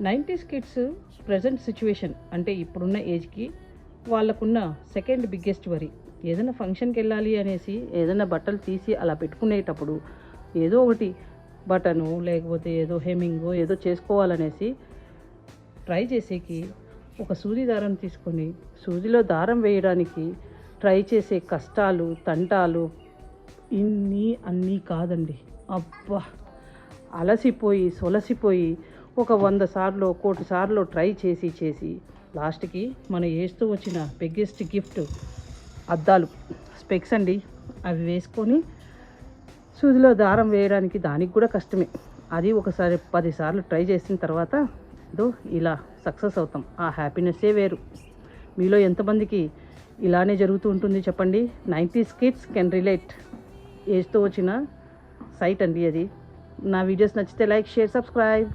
90s kids present situation అంటే ఇప్పుడున్న ఏజ్కి వాళ్ళకున్న సెకండ్ బిగ్గెస్ట్ వరీ ఏదైనా ఫంక్షన్కి వెళ్ళాలి అనేసి ఏదైనా బట్టలు తీసి అలా పెట్టుకునేటప్పుడు ఏదో ఒకటి బటను లేకపోతే ఏదో హెమ్మింగో ఏదో చేసుకోవాలనేసి ట్రై చేసేకి ఒక సూది దారం తీసుకొని సూదిలో దారం వేయడానికి ట్రై చేసే కష్టాలు తంటాలు అన్నీ కాదండి. అబ్బా, అలసిపోయి సొలసిపోయి ఒక 100 సార్లు 1,000,000 సార్లు ట్రై చేసి లాస్ట్కి మన ఏజ్తో వచ్చిన బిగ్గెస్ట్ గిఫ్ట్ అద్దాలు, స్పెక్స్ అండి. అవి వేసుకొని సూదిలో దారం వేయడానికి దానికి కూడా కష్టమే. అది ఒకసారి 10 సార్లు ట్రై చేసిన తర్వాత ఇలా సక్సెస్ అవుతాం. ఆ హ్యాపీనెస్సే వేరు. మీలో ఎంతమందికి ఇలానే జరుగుతూ ఉంటుంది చెప్పండి. 90s kids can relate. ఏజ్తో వచ్చిన సైట్ అండి అది. నా వీడియోస్ నచ్చితే లైక్, షేర్, సబ్స్క్రైబ్.